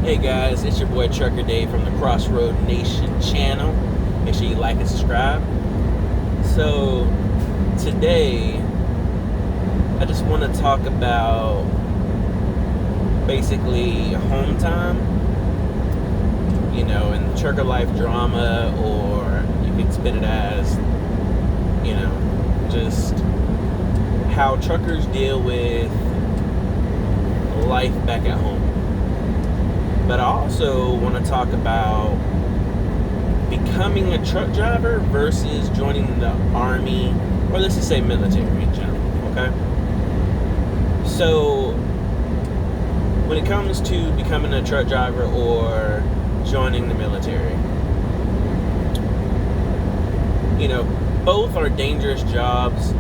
Hey guys, it's your boy Trucker Dave from the Crossroad Nation channel. Make sure you like and subscribe. So today I just want to talk about basically home time, in the trucker life drama, or you can spin it as, just how truckers deal with life back at home. But I also want to talk about becoming a truck driver versus joining the Army, or let's just say military in general, okay? So, when it comes to becoming a truck driver or joining the military, both are dangerous jobs.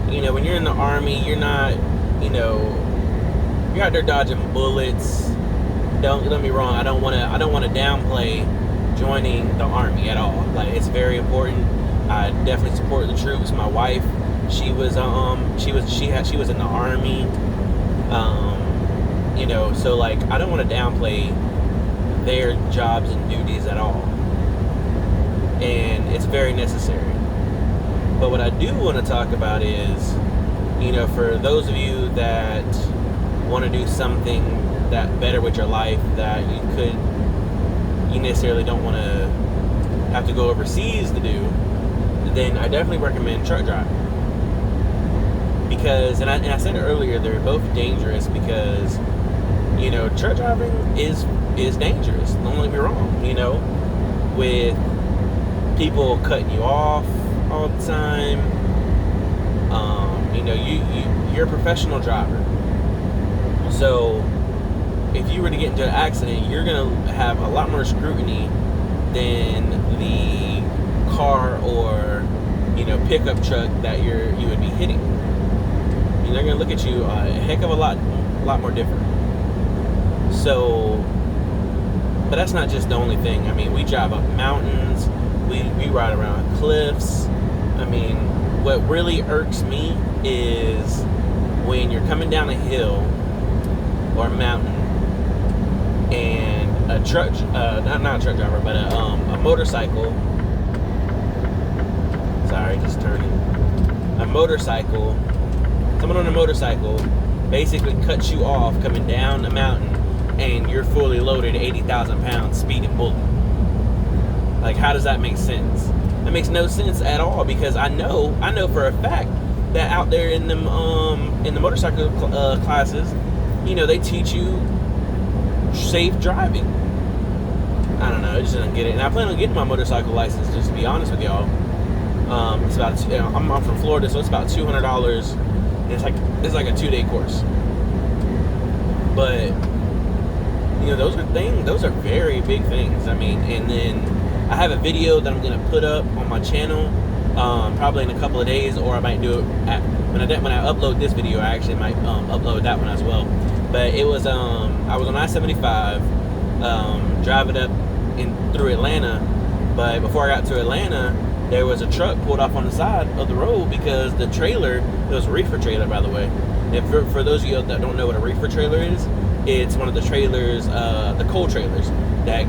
When you're in the Army, you're not, you're out there dodging bullets. Don't get me wrong. I don't want to downplay joining the Army at all. Like, it's very important. I definitely support the troops. My wife, she was in the Army. So like, I don't want to downplay their jobs and duties at all. And it's very necessary. But what I do want to talk about is, for those of you that want to do something that better with your life, that you necessarily don't want to have to go overseas to do, then I definitely recommend truck driving. Because, and I said it earlier, they're both dangerous because, truck driving is dangerous. Don't get me wrong, with people cutting you off all the time. You're a professional driver. So if you were to get into an accident, you're going to have a lot more scrutiny than the car or, pickup truck that you would be hitting. They're going to look at you a heck of a lot more different. So, but that's not just the only thing. I mean, we drive up mountains, we ride around cliffs. I mean, what really irks me is when you're coming down a hill or a mountain, and a truck, not a truck driver, but a motorcycle. Sorry, just turning. Someone on a motorcycle basically cuts you off coming down a mountain, and you're fully loaded, 80,000 pounds, speeding bullet. Like, how does that make sense? That makes no sense at all, because I know for a fact that out there in the motorcycle classes, they teach you safe driving. I don't know, I just didn't get it. And I plan on getting my motorcycle license, just to be honest with y'all. It's about, I'm from Florida, so it's about $200. And it's like a 2-day course. But those are very big things. I mean, and then I have a video that I'm gonna put up on my channel, probably in a couple of days, or I might do it when I upload this video. I actually might upload that one as well. But it was I was on I-75, driving up through Atlanta. But before I got to Atlanta, there was a truck pulled off on the side of the road because the trailer, it was a reefer trailer, by the way. And for those of you that don't know what a reefer trailer is, it's one of the trailers, the cold trailers that,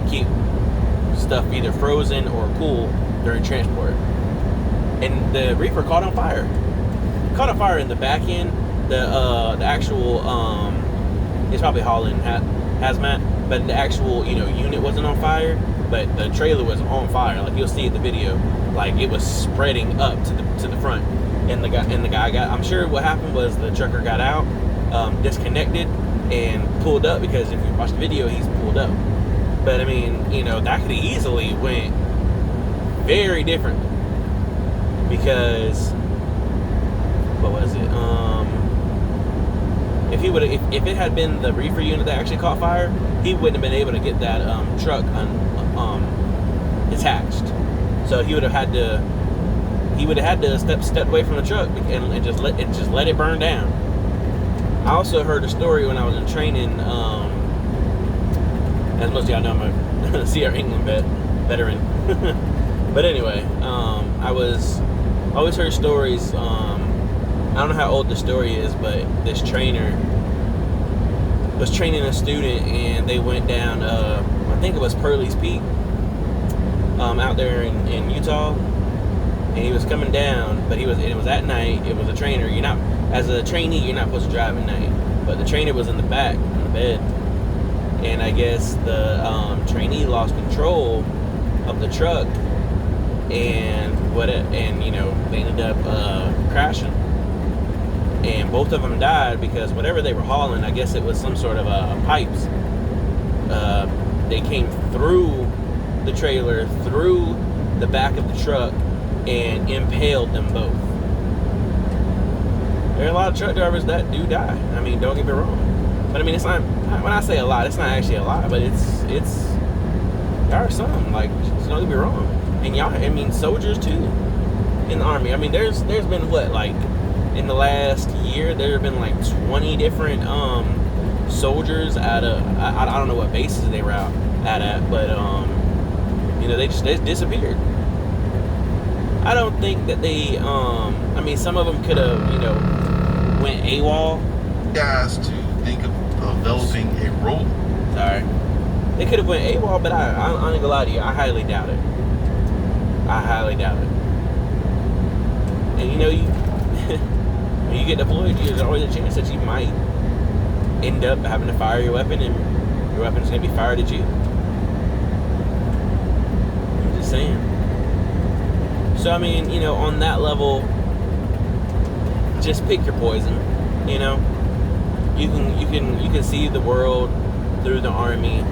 keep stuff either frozen or cool during transport. And the reefer caught on fire. Caught on fire in the back end. The actual, it's probably hauling hazmat, but the actual, unit wasn't on fire, but the trailer was on fire. Like, you'll see in the video, like, it was spreading up to the front. And the guy got, I'm sure what happened was the trucker got out, disconnected, and pulled up, because if you watch the video, he's pulled up. But I mean, that could have easily went very different, because what was it? If it had been the reefer unit that actually caught fire, he wouldn't have been able to get that truck detached. So he would have had to step away from the truck and just let it burn down. I also heard a story when I was in training. As most of y'all know, I'm a CR England veteran. But anyway, I always heard stories. I don't know how old the story is, but this trainer, was training a student, and they went down, I think it was Purley's Peak, out there in Utah, and he was coming down, but it was at night. It was a trainer. As a trainee, you're not supposed to drive at night, but the trainer was in the back on the bed, and I guess the trainee lost control of the truck, and they ended up crashing, and both of them died because whatever they were hauling, I guess it was some sort of pipes. They came through the trailer, through the back of the truck, and impaled them both. There are a lot of truck drivers that do die. I mean, don't get me wrong, but I mean, it's not. When I say a lot, it's not actually a lot, but it's there are some, like, just don't get me wrong. And y'all, I mean, soldiers too in the Army. I mean, there's been what, like, in the last year, there have been like 20 different soldiers at I don't know what bases they were out at, but they disappeared. I don't think that they I mean, some of them could have went AWOL. Guys, to think of developing a role. Sorry, they could have went AWOL, but I'm not gonna lie to you, I highly doubt it. I highly doubt it. And when you get deployed, there's always a chance that you might end up having to fire your weapon, and your weapon's going to be fired at you. I'm just saying. So, I mean, on that level, just pick your poison. You can see the world through the Army,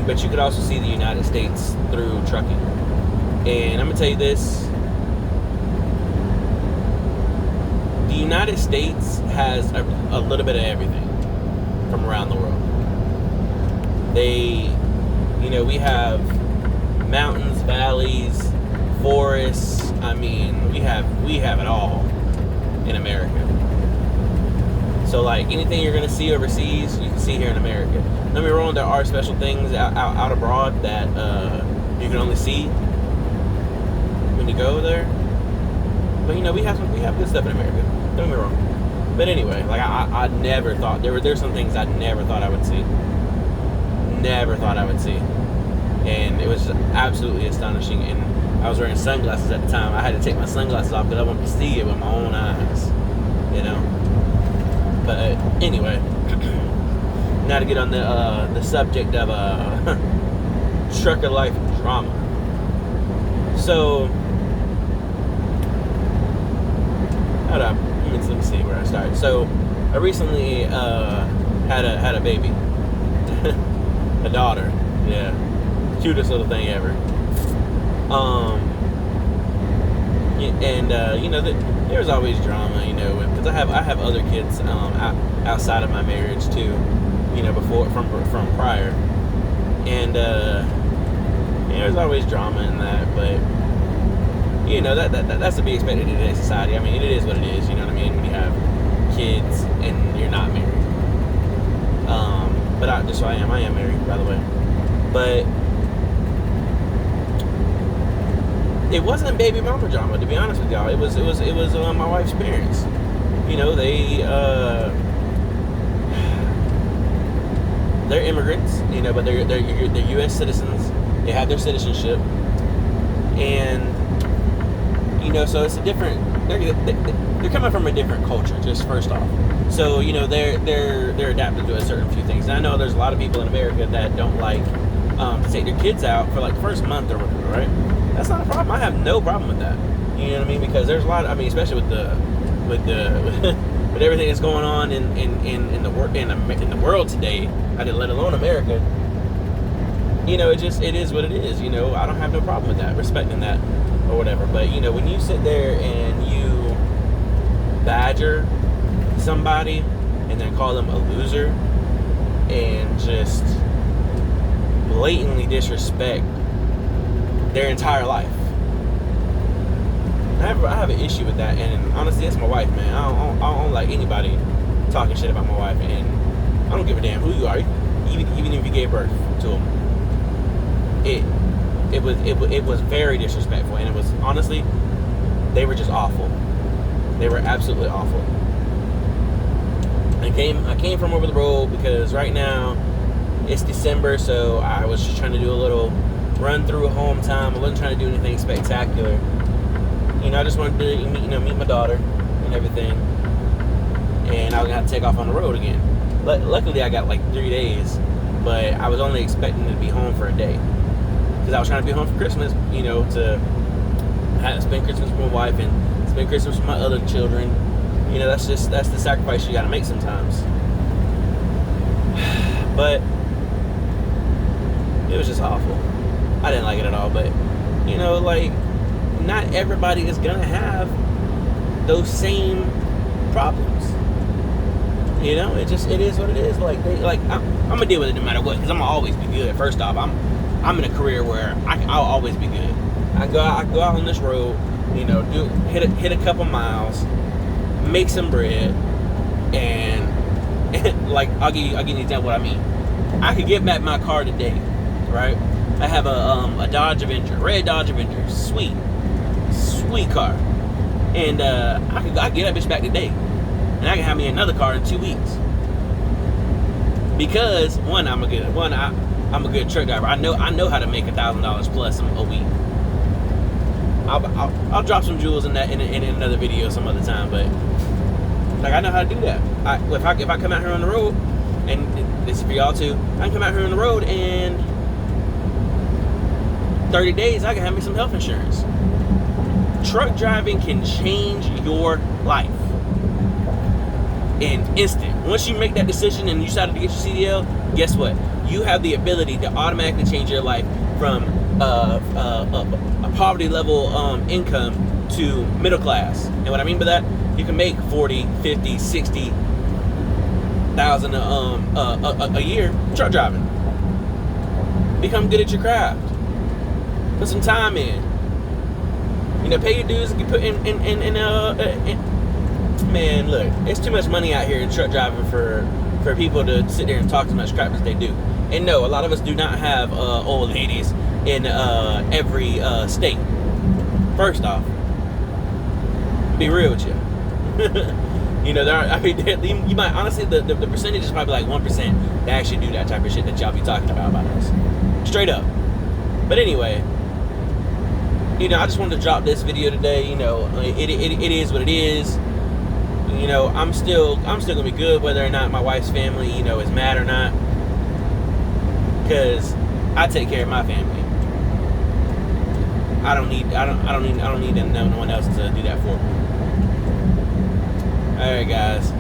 but you could also see the United States through trucking. And I'm going to tell you this. The United States has a little bit of everything from around the world. We have mountains, valleys, forests. I mean, we have it all in America. So, like, anything you're going to see overseas, you can see here in America. Don't get me wrong, there are special things out abroad that you can only see when you go there. But we have good stuff in America. Don't get me wrong. But anyway, like, I never thought there's some things I never thought I would see. Never thought I would see. And it was absolutely astonishing. And I was wearing sunglasses at the time. I had to take my sunglasses off because I wanted to see it with my own eyes. But anyway, now to get on the subject of trucker life drama. So, let me see where I started. So, I recently had a baby, a daughter. Yeah, cutest little thing ever. There was always drama, because I have other kids outside of my marriage too, before from prior, and there's always drama in that, but that's to be expected in today's society. I mean, it is what it is. You know what I mean? When you have kids and you're not married. But I am married, by the way. But it wasn't baby mama drama, to be honest with y'all. It was my wife's parents. They're immigrants, but they're U.S. citizens. They have their citizenship, and so it's a different. They're coming from a different culture, just first off. So they're adapted to a certain few things. And I know there's a lot of people in America that don't like to take their kids out for like the first month or whatever, right? That's not a problem. I have no problem with that. You know what I mean? Because there's a lot. I mean, especially with with everything that's going on in the world today, let alone America. It is what it is. I don't have no problem with that, respecting that or whatever. But when you sit there and you badger somebody and then call them a loser and just blatantly disrespect their entire life, I have an issue with that. And honestly, that's my wife, man. I don't like anybody talking shit about my wife, and I don't give a damn who you are, even if you gave birth to them. It was very disrespectful, and it was, honestly, they were just awful. They were absolutely awful. I came from over the road because right now it's December, so I was just trying to do a little run through home time. I wasn't trying to do anything spectacular. I just wanted to meet my daughter and everything. And I was gonna have to take off on the road again. But luckily I got like 3 days, but I was only expecting to be home for a day. Because I was trying to be home for Christmas, to spend Christmas with my wife and spend Christmas with my other children. That's the sacrifice you gotta make sometimes. But it was just awful. I didn't like it at all, but not everybody is gonna have those same problems. It is what it is. I'm gonna deal with it no matter what, because I'm gonna always be good. First off, I'm in a career where I'll always be good. I go out on this road, hit a couple miles, make some bread, and like I'll give you an example of what I mean. I could get back my car today, right? I have a Dodge Avenger, red Dodge Avenger, sweet car, and I could get that bitch back today, and I can have me another car in 2 weeks. Because I'm a good truck driver. I know how to make $1,000 plus a week. I'll drop some jewels in that in another video some other time, but I know how to do that. If I come out here on the road, and this is for y'all too, I can come out here on the road and 30 days I can have me some health insurance. Truck driving can change your life in instant. Once you make that decision and you decided to get your CDL, guess what? You have the ability to automatically change your life from a poverty level income to middle class. And what I mean by that, you can make 40, 50, 60,000 a year truck driving. Become good at your craft. Put some time in. Pay your dues and you put in man, look, it's too much money out here in truck driving for people to sit there and talk as much crap as they do. And no, a lot of us do not have old ladies in every state. First off, be real with you. You might honestly, the percentage is probably like 1% that actually do that type of shit that y'all be talking about us. Straight up. But anyway, I just wanted to drop this video today. It is what it is. I'm still gonna be good whether or not my wife's family, is mad or not. Because I take care of my family. I don't need no one else to do that for me. Alright guys,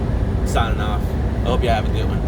signing off. I hope y'all have a good one.